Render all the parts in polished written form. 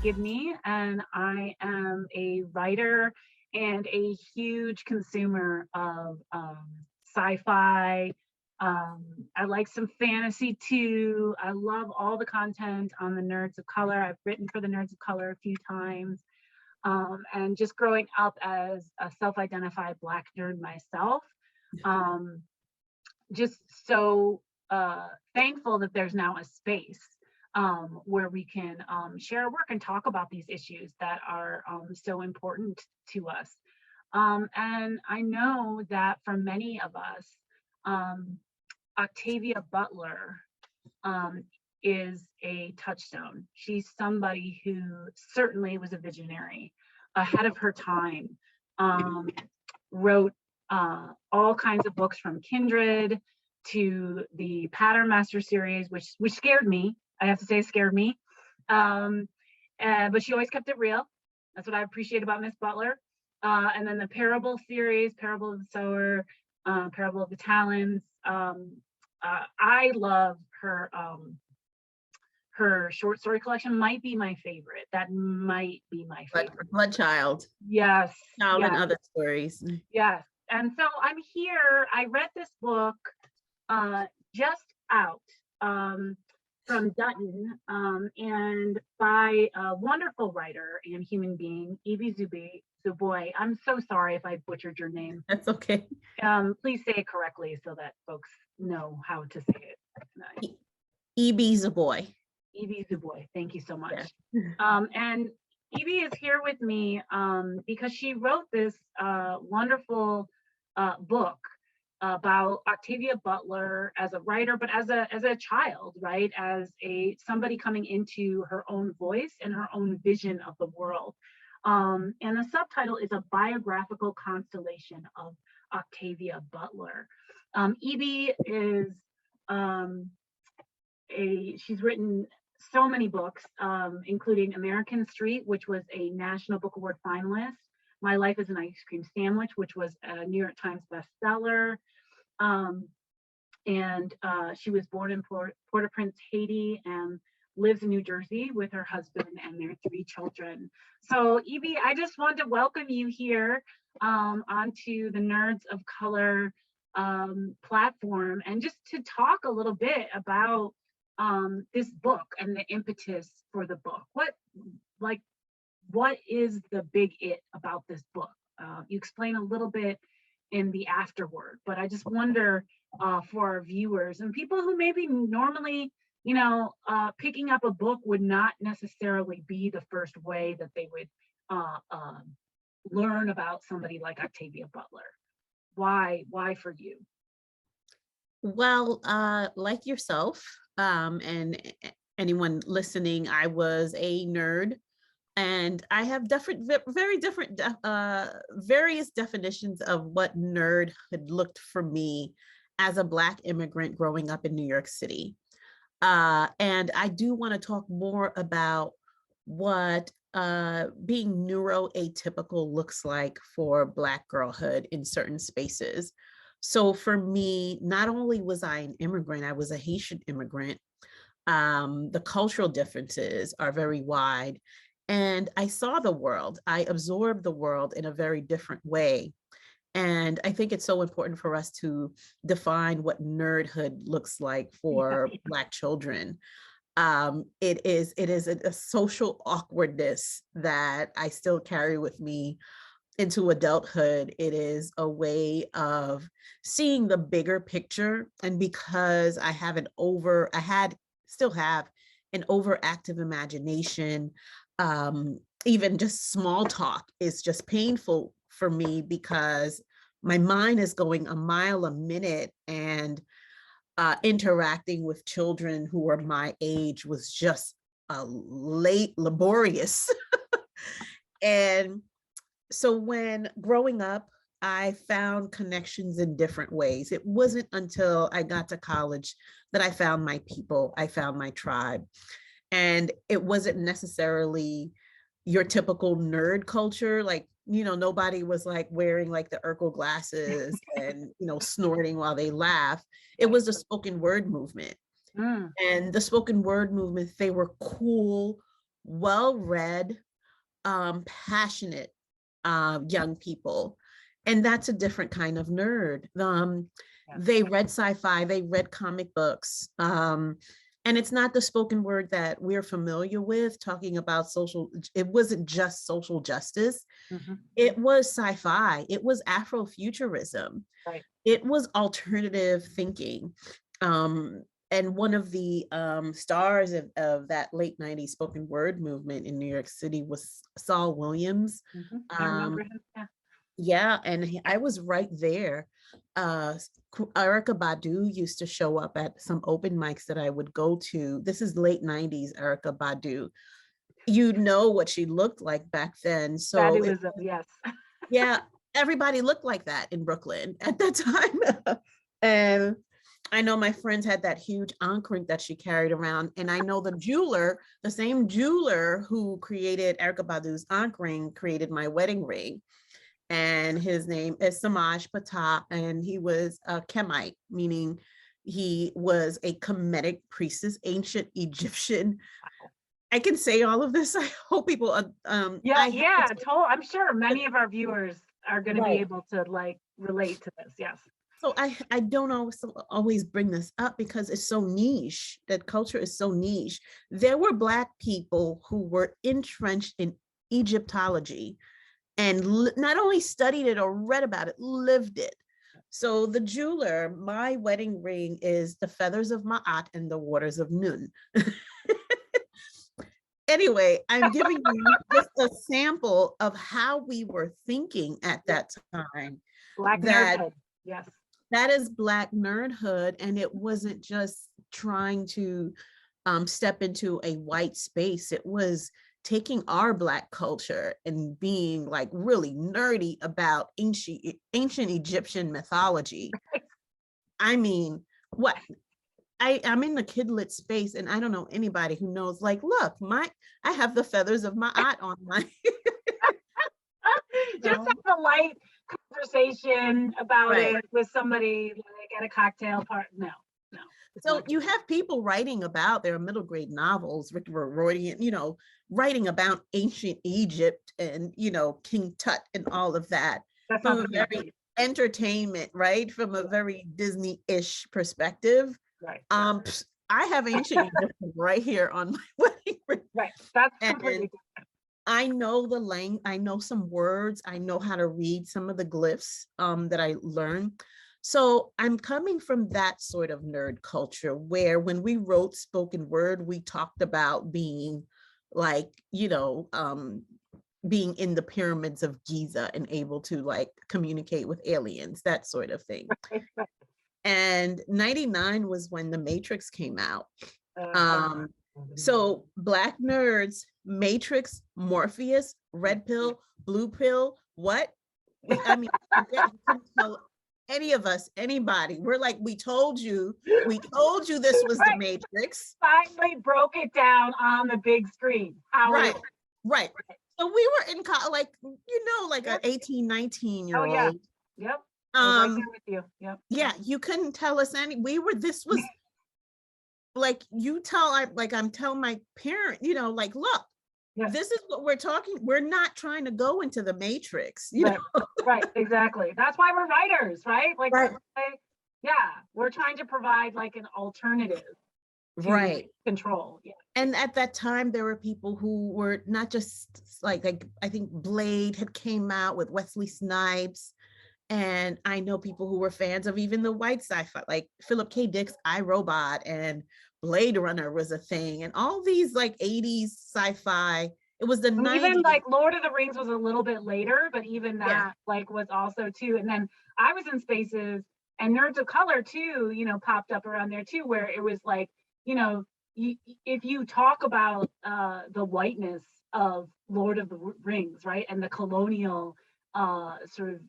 Gibney, and I am a writer and a huge consumer of sci-fi. I like some fantasy too. I love all the content on the Nerds of Color. I've written for the Nerds of Color a few times. And just growing up as a self-identified Black nerd myself, just so thankful that there's now a space where we can share our work and talk about these issues that are so important to us. And I know that for many of us, Octavia Butler is a touchstone. She's somebody who certainly was a visionary, ahead of her time, wrote all kinds of books from Kindred to the Pattern Master series, which scared me. I have to say, scared me. But she always kept it real. That's what I appreciate about Miss Butler. And then the Parable series, Parable of the Sower, Parable of the Talents. I love her. Her short story collection might be my favorite. That might be my favorite. Blood Child. Yes. Child yes. And Other Stories. Yes. And so I'm here. I read this book just out from Dutton and by a wonderful writer and human being, Ibi Zoboi. I'm so sorry if I butchered your name. That's okay. Please say it correctly so that folks know how to say it. Ibi Zoboi. Ibi Zoboi, thank you so much. Yeah. And Ibi is here with me because she wrote this wonderful book about Octavia Butler as a writer, but as a child, right? As somebody coming into her own voice and her own vision of the world. And the subtitle is A Biographical Constellation of Octavia Butler. Ibi is she's written so many books, including American Street, which was a National Book Award finalist, My Life as an Ice Cream Sandwich, which was a New York Times bestseller. And she was born in Port-au-Prince, Haiti, and lives in New Jersey with her husband and their 3 children. So Ibi, I just want to welcome you here onto the Nerds of Color platform, and just to talk a little bit about this book and the impetus for the book. What is the big it about this book? You explain a little bit in the afterword, but I just wonder for our viewers and people who maybe normally, picking up a book would not necessarily be the first way that they would learn about somebody like Octavia Butler. Why for you? Well, like yourself, and anyone listening, I was a nerd, and I have very different, various definitions of what nerdhood looked for me as a Black immigrant growing up in New York City. And I do want to talk more about what being neuroatypical looks like for Black girlhood in certain spaces. So for me, not only was I an immigrant, I was a Haitian immigrant. The cultural differences are very wide. And I saw the world, I absorbed the world in a very different way. And I think it's so important for us to define what nerdhood looks like for Black children. It is a social awkwardness that I still carry with me into adulthood. It is a way of seeing the bigger picture. And because I still have an overactive imagination, even just small talk is just painful for me because my mind is going a mile a minute, and interacting with children who are my age was just laborious. And so when growing up, I found connections in different ways. It wasn't until I got to college that I found my people, I found my tribe. And it wasn't necessarily your typical nerd culture. Like, nobody was like wearing like the Urkel glasses and, snorting while they laugh. It was the spoken word movement. And the spoken word movement, they were cool, well-read, passionate young people. And that's a different kind of nerd. They read sci-fi, they read comic books. And it's not the spoken word that we're familiar with, talking about social, it wasn't just social justice. Mm-hmm. It was sci-fi, it was Afrofuturism, Right. it was alternative thinking. And one of the stars of that late 90s spoken word movement in New York City was Saul Williams. Mm-hmm. I remember him. Yeah. Yeah, and I was right there. Erykah Badu used to show up at some open mics that I would go to. This is late 90s Erykah Badu. You know what she looked like back then. That So it was, yes. yeah, everybody looked like that in Brooklyn at that time. And I know my friends had that huge ink ring that she carried around. And I know the jeweler, the same jeweler who created Erykah Badu's ink ring, created my wedding ring. And his name is Samaj Patah, and he was a Kemite, meaning he was a Kemetic priestess, ancient Egyptian. I can say all of this. I hope people. I'm sure many of our viewers are going to be able to like relate to this. Yes. So I don't always bring this up because it's so niche. That culture is so niche. There were Black people who were entrenched in Egyptology and not only studied it or read about it, lived it. So the jeweler, my wedding ring is the feathers of Ma'at and the waters of Nun. Anyway, I'm giving you just a sample of how we were thinking at that time. Black Nerdhood. Yes. That is Black Nerdhood. And it wasn't just trying to step into a white space. It was taking our Black culture and being like really nerdy about ancient Egyptian mythology. I mean, what? I'm in the kidlit space and I don't know anybody who knows, like, look, I have the feathers of Ma'at on my. Just have a light conversation about it with somebody like at a cocktail party. No. So you have people writing about their middle grade novels, Rick Riordan, writing about ancient Egypt and, King Tut and all of that. That's from a very entertainment, right? From a very Disney-ish perspective. Right. I have ancient Egypt right here on my wedding ring. Right. That's completely different. I know the language, I know some words, I know how to read some of the glyphs that I learned. So I'm coming from that sort of nerd culture where when we wrote spoken word, we talked about being like, being in the pyramids of Giza and able to like communicate with aliens, that sort of thing. Right. And 99 was when The Matrix came out. So Black nerds, Matrix, Morpheus, Red Pill, Blue Pill, what? I mean, you couldn't tell any of us, anybody. We're like, we told you this was The Matrix. Finally broke it down on the big screen. Right. So we were in like an 18, 19-year-old. Oh, yeah. Yep. Right there with you. Yep. Yeah, you couldn't tell us this was like I'm telling my parent, like, look, this is what we're talking. We're not trying to go into the Matrix, know? Right, exactly. That's why we're writers, right? Like, we're trying to provide like an alternative to control. Yeah. And at that time, there were people who were not just like I think Blade had came out with Wesley Snipes. And I know people who were fans of even the white sci-fi, like Philip K. Dick's I, Robot and Blade Runner was a thing. And all these like 80s sci-fi, it was the 90s. Even like Lord of the Rings was a little bit later, but even that like was also too. And then I was in spaces and Nerds of Color too, popped up around there too, where it was like, if you talk about the whiteness of Lord of the Rings, right? And the colonial sort of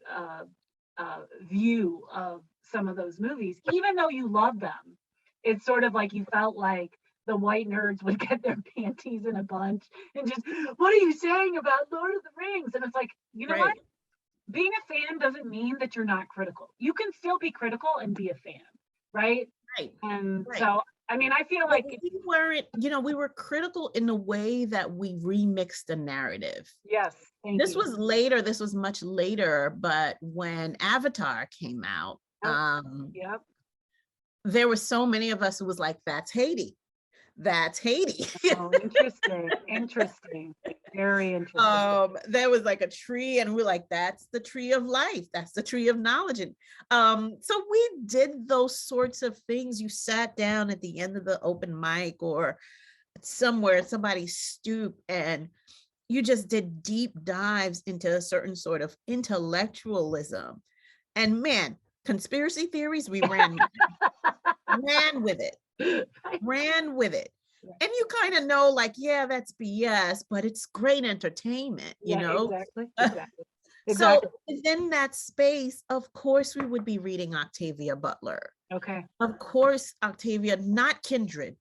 view of some of those movies, even though you love them, it's sort of like you felt like the white nerds would get their panties in a bunch and just, what are you saying about Lord of the Rings? And it's like, what? Being a fan doesn't mean that you're not critical. You can still be critical and be a fan, right? Right. And so I mean, I feel But like, we weren't, we were critical in the way that we remixed the narrative. yes, thank This you. was later, this was much later, but when Avatar came out, Oh, yep. there were so many of us who was like, that's Haiti. That's Haiti. Oh, interesting. Interesting. Very interesting. There was like a tree, and we're like, that's the tree of life. That's the tree of knowledge. And so we did those sorts of things. You sat down at the end of the open mic or somewhere at somebody's stoop, and you just did deep dives into a certain sort of intellectualism. And man, conspiracy theories, we ran with it. Ran with it. And you kind of know, like, yeah, that's BS, but it's great entertainment, Yeah, exactly. So within that space, of course, we would be reading Octavia Butler. Okay. Of course, Octavia, not Kindred,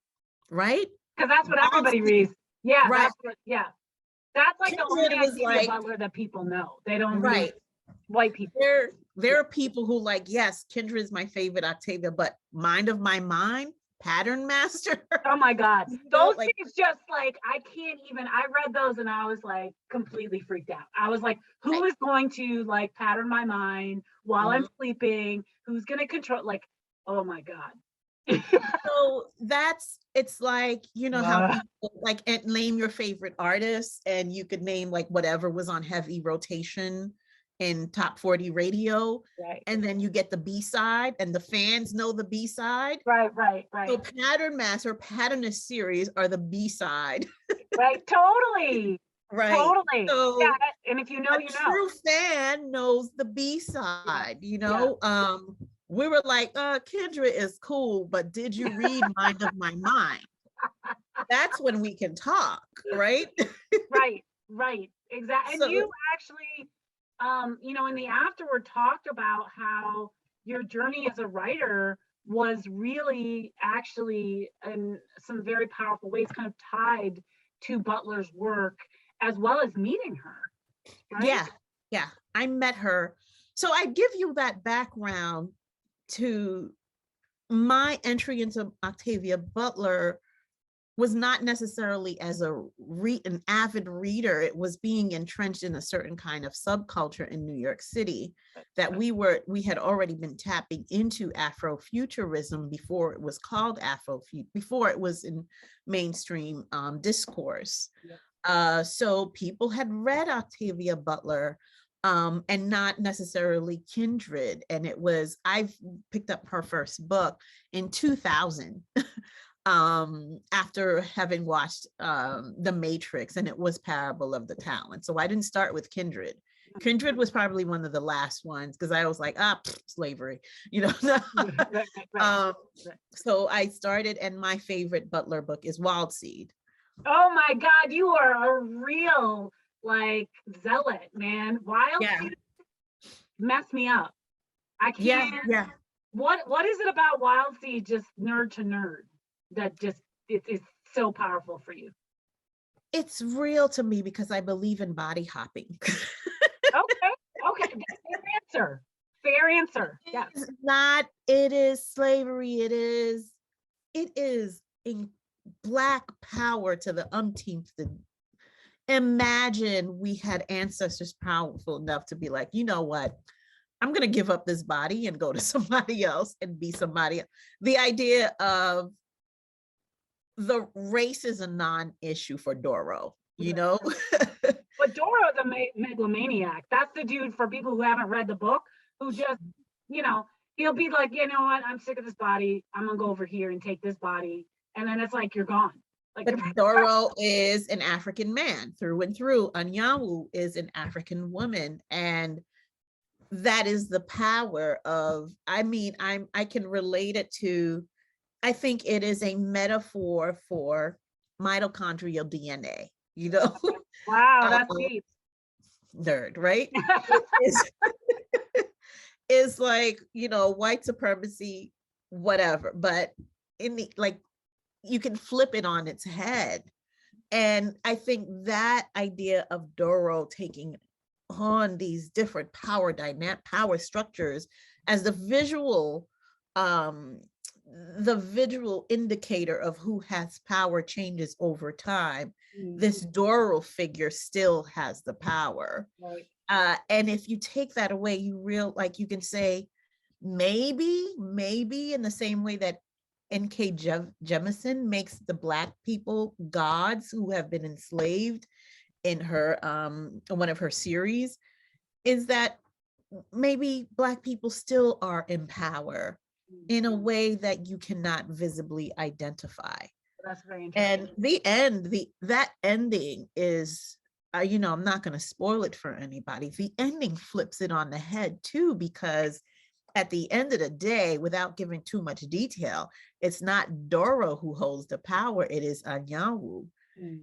right? Because that's what everybody reads. Yeah, right. That's like Kindred the only Octavia Butler that people know. They don't read white people. There are people who like, yes, Kindred is my favorite Octavia, but Mind of My Mind, Pattern Master. Oh my God. Those things just like, I can't even, I read those and I was like completely freaked out. I was like, who is going to like pattern my mind while I'm sleeping? Who's going to control, like, oh my God. So it's like, how people like name your favorite artists, and you could name like whatever was on heavy rotation in top 40 radio, and then you get the B-side, and the fans know the B-side. Right. So Pattern Master, Patternist series are the B-side. Right, totally. Right. Totally. So yeah, and if you know, you know. True fan knows the B-side, We were like, Kendra is cool, but did you read Mind of My Mind? That's when we can talk, right? Right, exactly. And you actually, in the afterward talked about how your journey as a writer was really actually in some very powerful ways kind of tied to Butler's work, as well as meeting her. Right? Yeah. I met her. So I give you that background to my entry into Octavia Butler was not necessarily as an avid reader. It was being entrenched in a certain kind of subculture in New York City that we had already been tapping into Afrofuturism before it was called before it was in mainstream discourse. So people had read Octavia Butler, and not necessarily Kindred. And I picked up her first book in 2000 after having watched The Matrix, and it was Parable of the Talent. So I didn't start with Kindred. Kindred was probably one of the last ones because I was like, slavery, So I started, and my favorite Butler book is Wild Seed. Oh my God, you are a real like zealot, man. Wild Seed messed me up. I can't. Yeah. What is it about Wild Seed, just nerd to nerd, that just it's so powerful for you? It's real to me because I believe in body hopping. Okay. Fair answer. Yeah. It is slavery. It is in Black power to the umpteenth. Imagine we had ancestors powerful enough to be like, you know what? I'm going to give up this body and go to somebody else and be somebody else. The idea of the race is a non-issue for Doro, But Doro's a megalomaniac. That's the dude, for people who haven't read the book, who just, he'll be like, you know what? I'm sick of this body. I'm going to go over here and take this body. And then it's like, you're gone. But Doro is an African man through and through. Anyanwu is an African woman. And that is the power of, I can relate it to, I think it is a metaphor for mitochondrial DNA, Wow, that's deep. Nerd, right? Is like, white supremacy, whatever. But in the, like, you can flip it on its head. And I think that idea of Doro taking on these different power structures as the visual the visual indicator of who has power changes over time, this Doro figure still has the power. Right. And if you take that away, you can say, maybe in the same way that N.K. Jemisin makes the Black people gods who have been enslaved in her one of her series, is that maybe Black people still are in power in a way that you cannot visibly identify. That's very interesting. And that ending is, I'm not going to spoil it for anybody. The ending flips it on the head too, because at the end of the day, without giving too much detail, it's not Doro who holds the power, it is Anyanwu.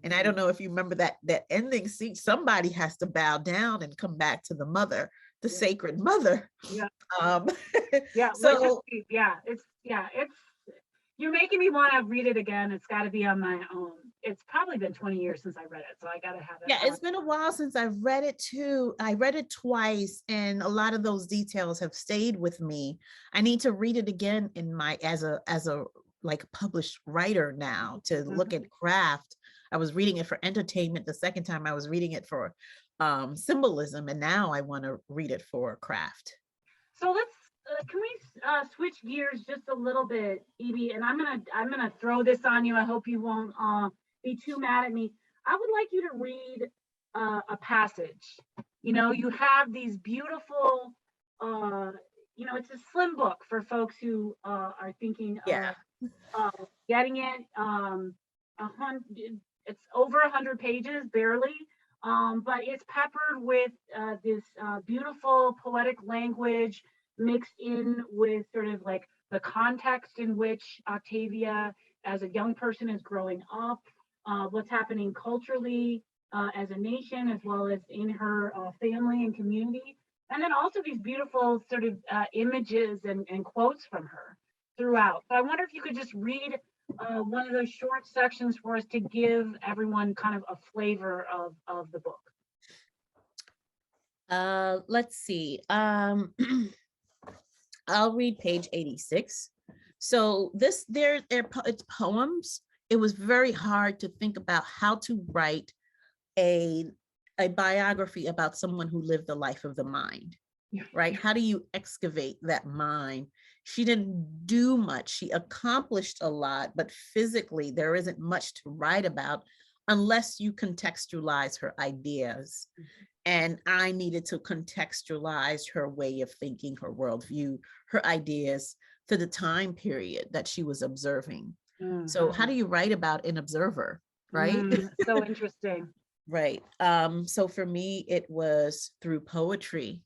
And I don't know if you remember that ending scene, somebody has to bow down and come back to the mother, the sacred mother. Yeah. Yeah. So it's you're making me want to read it again. It's got to be on my own. It's probably been 20 years since I read it, so I got to have it. Yeah, it's been a while since I've read it too. I read it twice, and a lot of those details have stayed with me. I need to read it again as a like published writer now, to look at craft. I was reading it for entertainment the second time. I was reading it for symbolism, and now I want to read it for craft. So let's can we switch gears just a little bit, Ibi? And I'm gonna throw this on you. I hope you won't be too mad at me. I would like you to read a passage. You have these beautiful, it's a slim book for folks who are thinking of getting it. It's over 100 pages, barely. But it's peppered with this beautiful poetic language mixed in with sort of like the context in which Octavia, as a young person, is growing up, what's happening culturally as a nation, as well as in her family and community. And then also these beautiful sort of images and quotes from her throughout. So I wonder if you could just read one of those short sections for us to give everyone kind of a flavor of the book. Let's see. I'll read page 86. So it's poems. It was very hard to think about how to write a biography about someone who lived the life of the mind, right? How do you excavate that mind? She didn't do much. She accomplished a lot, but physically there isn't much to write about unless you contextualize her ideas. And I needed to contextualize her way of thinking, her worldview, her ideas to the time period that she was observing. So how do you write about an observer, right? So interesting. Right. So for me, it was through poetry.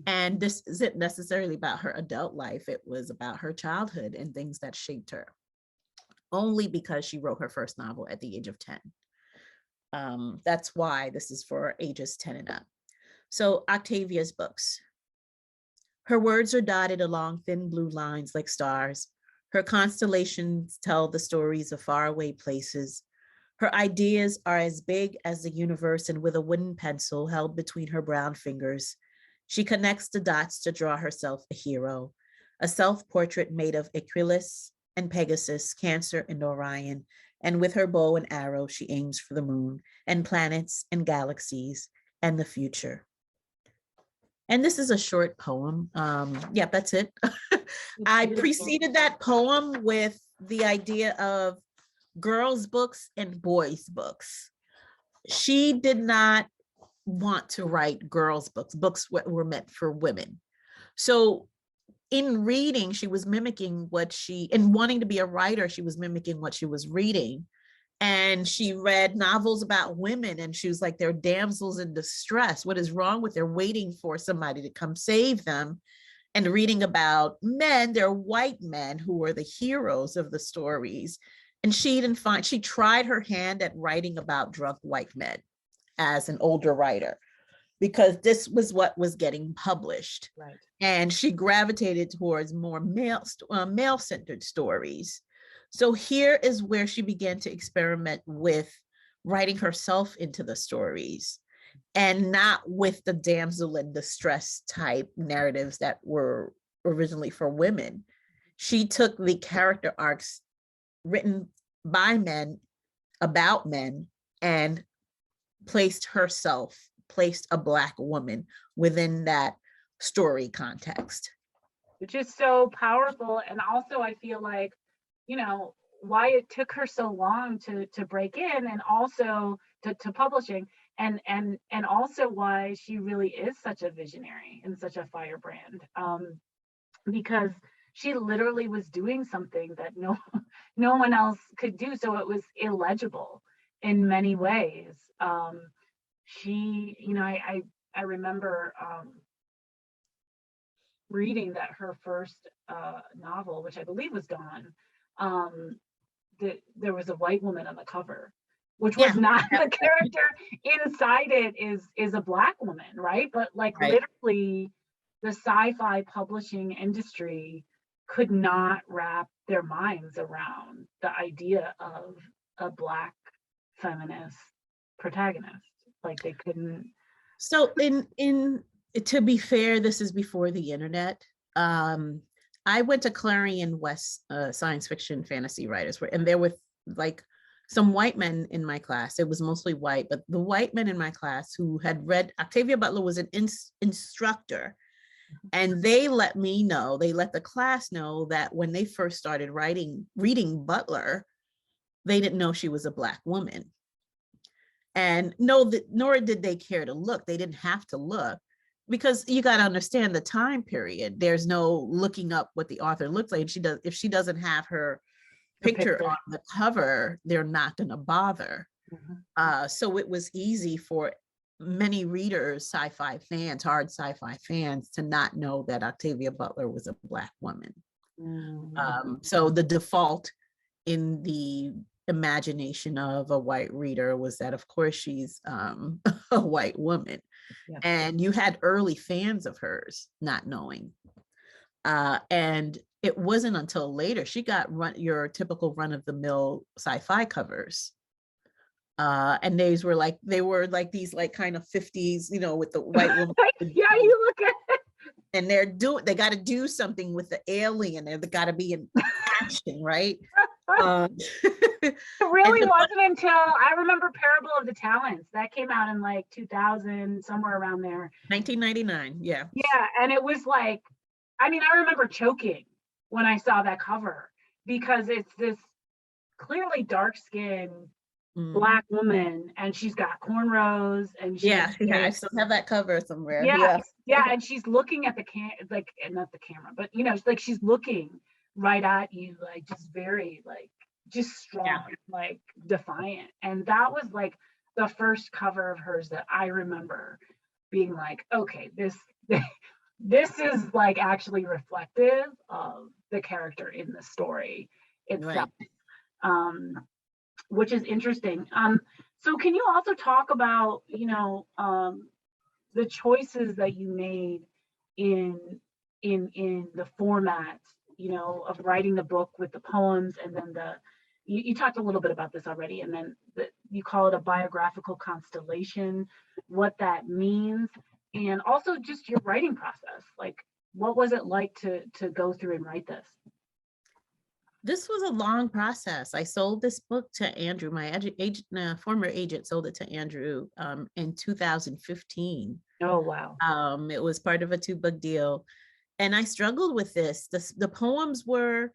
And this isn't necessarily about her adult life. It was about her childhood and things that shaped her. Only because she wrote her first novel at the age of 10. That's why this is for ages 10 and up. So Octavia's books. Her words are dotted along thin blue lines like stars. Her constellations tell the stories of faraway places. Her ideas are as big as the universe, and with a wooden pencil held between her brown fingers, she connects the dots to draw herself a hero, a self-portrait made of Achilles and Pegasus, Cancer and Orion, and with her bow and arrow, she aims for the moon and planets and galaxies and the future. And this is a short poem. Yeah, that's it. I preceded that poem with the idea of girls' books and boys' books. She did not want to write girls' books were meant for women. So in reading, she was mimicking in wanting to be a writer, she was mimicking what she was reading. And she read novels about women, and she was like, they're damsels in distress. What is wrong with them? They're waiting for somebody to come save them. And reading about men, they're white men who are the heroes of the stories. And she tried her hand at writing about drunk white men as an older writer, because this was what was getting published. Right. And she gravitated towards more male-centered stories. So here is where she began to experiment with writing herself into the stories, and not with the damsel in distress type narratives that were originally for women. she took the character arcs written by men about men and placed a Black woman within that story context. Which is so powerful. And also I feel like, why it took her so long to break in, and also to publishing, and also why she really is such a visionary and such a firebrand, because she literally was doing something that no one else could do. So it was illegible in many ways. She, I remember reading that her first novel, which I believe was Dawn, that there was a white woman on the cover, which was not the character inside it is a Black woman, right? But like literally the sci-fi publishing industry could not wrap their minds around the idea of a Black feminist protagonist. Like they couldn't. So to be fair, this is before the internet. I went to Clarion West science fiction fantasy writers, and there were like some white men in my class. It was mostly white, but the white men in my class who had read, Octavia Butler was an instructor, and they let the class know that when they first started reading Butler, they didn't know she was a Black woman. And nor did they care to look. They didn't have to look, because you got to understand the time period. There's no looking up what the author looks like. If she doesn't have her picture on the cover, they're not going to bother. Mm-hmm. So it was easy for many readers, sci-fi fans, hard sci-fi fans, to not know that Octavia Butler was a Black woman. Mm-hmm. So the default in the imagination of a white reader was that, of course, she's a white woman. Yeah. And you had early fans of hers not knowing. And it wasn't until later she got your typical run-of-the-mill sci-fi covers. And they were like these like kind of 50s, with the white woman. Yeah, you look at it. And they got to do something with the alien. They got to be in action, right? It really wasn't until I remember Parable of the Talents that came out in like 2000, somewhere around there. 1999, yeah. Yeah, and it was like, I remember choking when I saw that cover, because it's this clearly dark-skinned Black woman, and she's got cornrows, and I still have that cover somewhere. Yeah, and she's looking at not the camera, but like she's looking right at you, like just very like just strong, like defiant. And that was like the first cover of hers that I remember being like, okay, this is like actually reflective of the character in the story itself. Right. Which is interesting. So can you also talk about, the choices that you made in the format, of writing the book with the poems, and then you talked a little bit about this already, and then you call it a biographical constellation, what that means, and also just your writing process. Like, what was it like to go through and write this? This was a long process. I sold this book to Andrew, my former agent sold it to Andrew in 2015. Oh, wow. It was part of a 2-book deal. And I struggled with this. The poems were,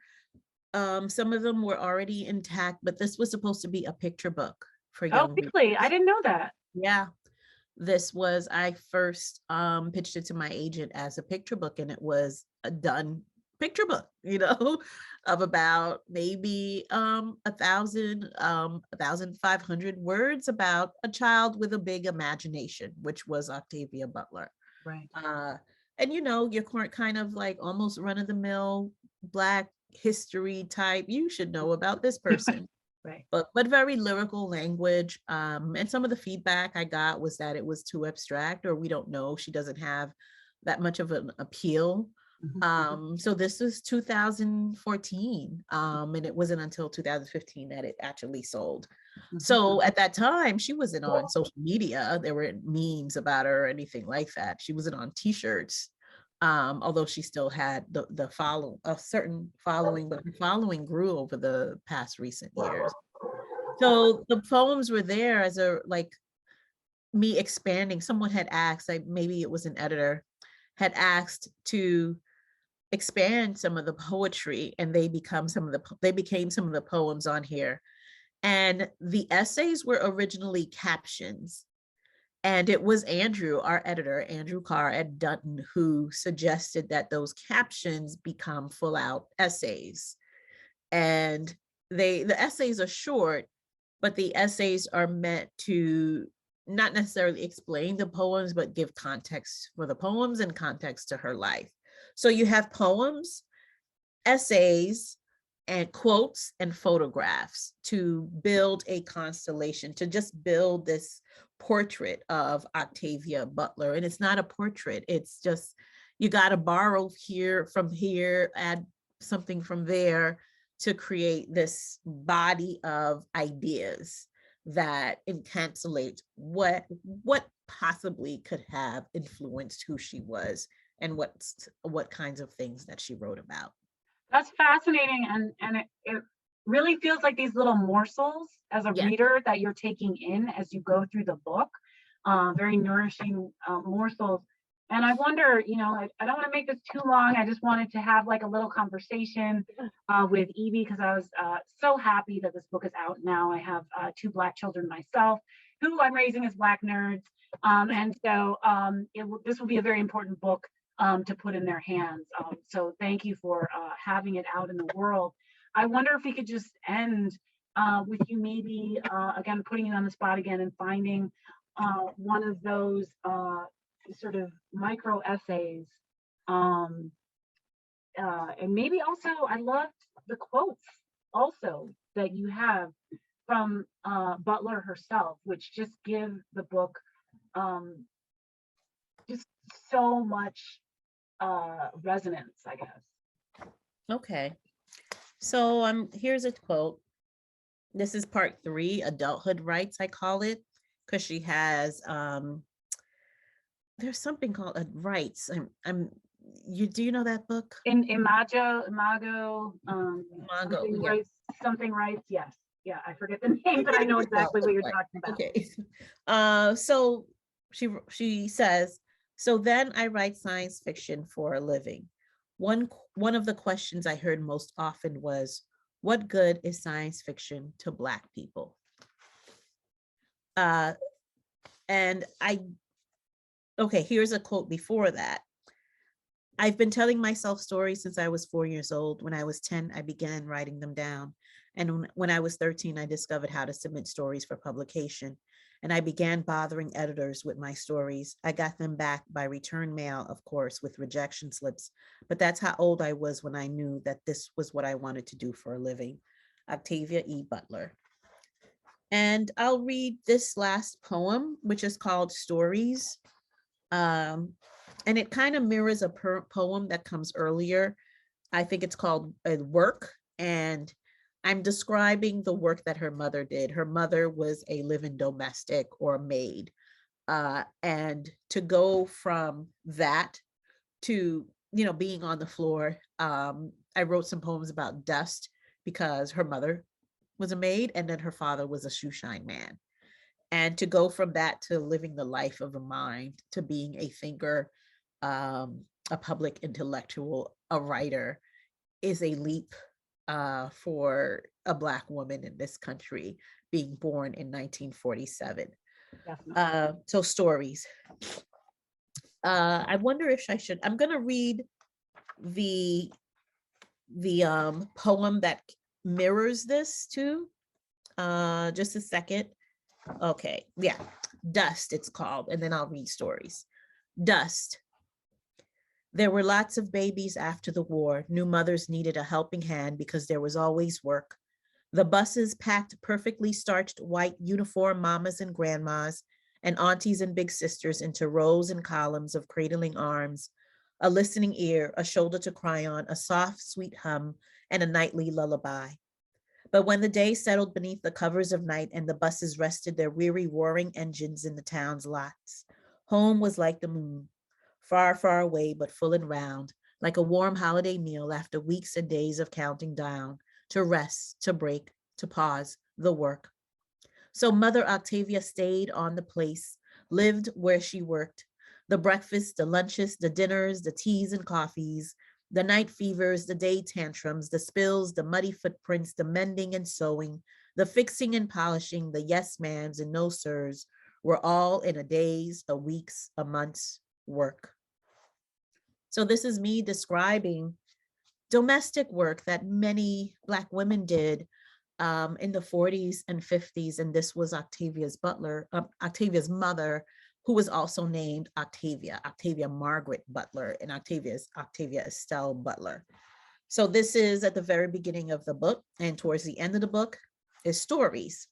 some of them were already intact, but this was supposed to be a picture book for young people. Oh, really? I didn't know that. Yeah. I first pitched it to my agent as a picture book, and it was a done picture book, of about maybe 1,500 words about a child with a big imagination, which was Octavia Butler. Right. And your kind of like almost run-of-the-mill Black history type. You should know about this person. Right. But very lyrical language. And some of the feedback I got was that it was too abstract, or we don't know. She doesn't have that much of an appeal. Mm-hmm. So this was 2014, and it wasn't until 2015 that it actually sold. Mm-hmm. So at that time, she wasn't on social media. There weren't memes about her or anything like that. She wasn't on t-shirts. although she still had the follow a certain following, but the following grew over the past recent years. So the poems were there as a like me expanding. Someone had asked, like maybe it was an editor, had asked to expand some of the poetry, and they became some of the poems on here. And the essays were originally captions. And it was Andrew, our editor, Andrew Carr at Dutton, who suggested that those captions become full out essays. And the essays are short, but the essays are meant to not necessarily explain the poems, but give context for the poems and context to her life. So you have poems, essays, and quotes and photographs to build a constellation, to just build this portrait of Octavia Butler. And it's not a portrait, it's just, you got to borrow here, add something from there to create this body of ideas that encapsulate what possibly could have influenced who she was and what kinds of things that she wrote about. That's fascinating, and it really feels like these little morsels as a Yeah. reader that you're taking in as you go through the book, very nourishing morsels. And I wonder, I don't want to make this too long. I just wanted to have like a little conversation with Ibi, because I was so happy that this book is out now. I have 2 Black children myself, who I'm raising as Black nerds. And so this will be a very important book to put in their hands. So thank you for having it out in the world. I wonder if we could just end with you maybe, again, putting you on the spot again and finding one of those sort of micro essays. And maybe also, I loved the quotes also that you have from Butler herself, which just give the book just so much resonance, I guess. Okay. So here's a quote. This is part 3, adulthood rights, I call it, because she has there's something called rights. Do you know that book? In Imago, Mongo, yeah. Something rights, yes. Yeah, I forget the name, but I know exactly what you're talking about. Okay. So she says, so then I write science fiction for a living. One of the questions I heard most often was, what good is science fiction to Black people? And okay, here's a quote before that. I've been telling myself stories since I was 4 years old. When I was 10, I began writing them down. And when I was 13, I discovered how to submit stories for publication. And I began bothering editors with my stories. I got them back by return mail, of course, with rejection slips. But that's how old I was when I knew that this was what I wanted to do for a living. Octavia E. Butler. And I'll read this last poem, which is called Stories. And it kind of mirrors a poem that comes earlier. I think it's called Work. And I'm describing the work that her mother did. Her mother was a living domestic or a maid. And to go from that to, being on the floor, I wrote some poems about dust because her mother was a maid and then her father was a shoeshine man. And to go from that to living the life of a mind, to being a thinker, a public intellectual, a writer, is a leap for a Black woman in this country, being born in 1947. So stories. I wonder if I'm going to read the poem that mirrors this too. Just a second. Okay, yeah, Dust it's called, and then I'll read stories. Dust. There were lots of babies after the war. New mothers needed a helping hand because there was always work. The buses packed perfectly starched white uniform mamas and grandmas and aunties and big sisters into rows and columns of cradling arms, a listening ear, a shoulder to cry on, a soft, sweet hum, and a nightly lullaby. But when the day settled beneath the covers of night and the buses rested their weary roaring engines in the town's lots, home was like the moon, far, far away, but full and round, like a warm holiday meal after weeks and days of counting down, to rest, to break, to pause the work. So Mother Octavia stayed on the place, lived where she worked. The breakfasts, the lunches, the dinners, the teas and coffees, the night fevers, the day tantrums, the spills, the muddy footprints, the mending and sewing, the fixing and polishing, the yes ma'ams and no sirs, were all in a day's, a week's, a month's work. So this is me describing domestic work that many Black women did in the 40s and 50s. And this was Octavia's mother, who was also named Octavia Margaret Butler, and Octavia Estelle Butler. So this is at the very beginning of the book, and towards the end of the book is stories.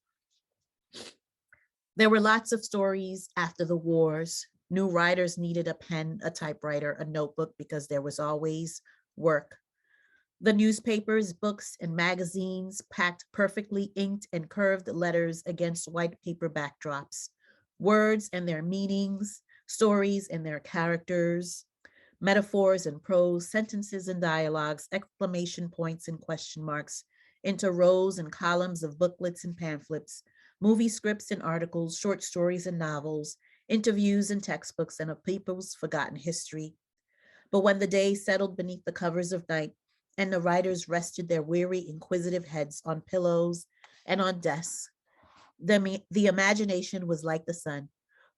There were lots of stories after the wars. New writers needed a pen, a typewriter, a notebook, because there was always work. The newspapers, books, and magazines packed perfectly inked and curved letters against white paper backdrops. Words and their meanings, stories and their characters, metaphors and prose, sentences and dialogues, exclamation points and question marks, into rows and columns of booklets and pamphlets, movie scripts and articles, short stories and novels, interviews and textbooks, and a people's forgotten history. But when the day settled beneath the covers of night, and the writers rested their weary, inquisitive heads on pillows and on desks, the imagination was like the sun,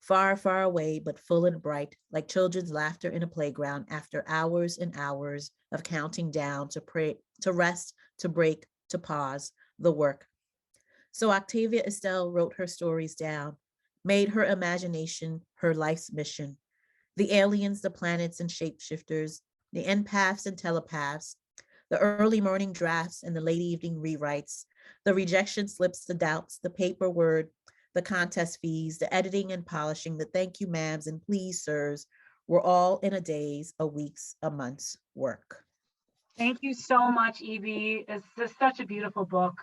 far, far away, but full and bright, like children's laughter in a playground after hours and hours of counting down to pray, to rest, to break, to pause the work. So Octavia Estelle wrote her stories down, made her imagination her life's mission. The aliens, the planets and shapeshifters, the empaths and telepaths, the early morning drafts and the late evening rewrites, the rejection slips, the doubts, the paper word, the contest fees, the editing and polishing, the thank you ma'ams and please sirs, were all in a day's, a week's, a month's work. Thank you so much, Ibi. It's just such a beautiful book.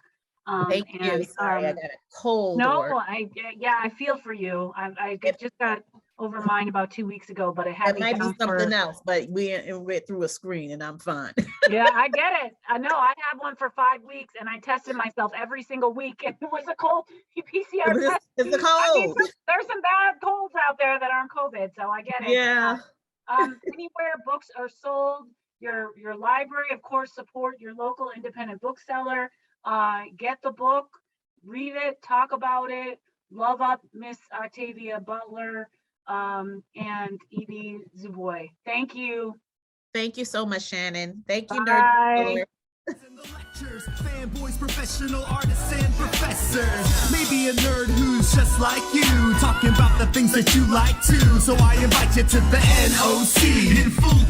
Thank you. Sorry, I got a cold. No, I feel for you. I just got over mine about 2 weeks ago, but it had me down for something else. But we went through a screen, and I'm fine. Yeah, I get it. I know. I had one for 5 weeks, and I tested myself every single week, and it was a cold PCR test. It's a cold. I mean, there's some bad colds out there that aren't COVID, so I get it. Yeah. Anywhere books are sold, your library, of course, support your local independent bookseller. Get the book, read it, talk about it, love up Miss Octavia Butler and Ibi Zoboi. Thank you. Thank you so much, Shannon. Thank you, Bye. In the lectures, fanboys, professional artists, and professors. Maybe a nerd who's just like you, talking about the things that you like too. So I invite you to the NOC in full